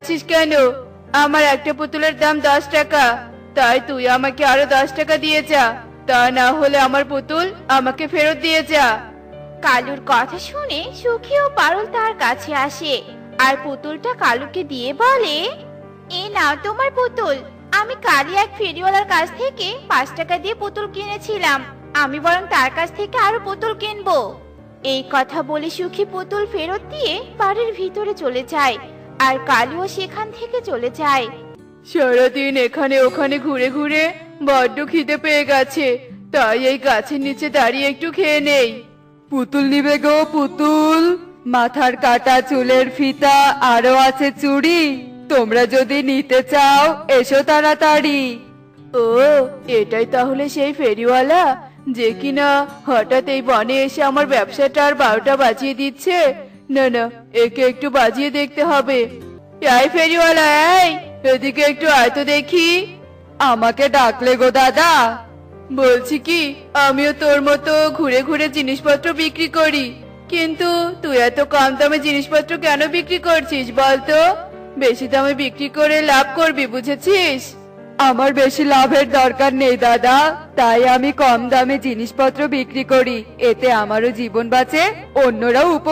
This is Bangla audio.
ছিস কেন? আমার একটা পুতুলের দাম 10 টাকা, তাই তুই আমাকে আরো 10 টাকা দিয়ে যা, তা না হলে আমার পুতুল আমাকে ফেরত দিয়ে যা। কালুর কথা শুনে সুখী ও পারুল তার কাছে আসে আর পুতুলটা কালুকে দিয়ে বলে, এ নাও তোমার পুতুল। আমি কালই এক ফেরিওয়ালার কাছ থেকে 5 টাকা দিয়ে পুতুল কিনেছিলাম, আমি বরং তার কাছ থেকে আরো পুতুল কিনবো। এই কথা বলে সুখী পুতুল ফেরত দিয়ে বাড়ির ভিতরে চলে যায় আর কালুও সেখান থেকে চলে যায়। সারাদিন এখানে ওখানে ঘুরে ঘুরে বড্ড খিদে পেয়ে গেছে, তাই এই গাছের নিচে দাঁড়িয়ে একটু খেয়ে নেই। পুতুল নিবে গো পুতুল, মাথার কাটা, চুলের ফিতা, আরো আছে চুড়ি। তোমরা যদি নিতে চাও এসো তাড়াতাড়ি। ও, এটাই তাহলে সেই ফেরিওয়ালা যে কিনা হঠাৎ এই বনে এসে আমার ব্যবসাটা আর 12টা বাজিয়ে দিচ্ছে। না না, একে একটু বাজিয়ে দেখতে হবে। এই ফেরিওয়ালা, এই এদিকে একটু আয় তো দেখি। আমাকে ডাকলে গো দাদা? বলছি কি, আমিও তোর মতো ঘুরে ঘুরে জিনিসপত্র বিক্রি করি, কিন্তু তুই এত কম দামে জিনিসপত্র কেন বিক্রি করছিস বলতো? বেশি দামে বিক্রি করে লাভ করবি, বুঝেছিস? আমার বেশি লাভের দরকার নেই দাদা, তাই আমি কম দামে জিনিসপত্র বিক্রি করি, এতে আমারও জীবন বাঁচে, অন্যরাও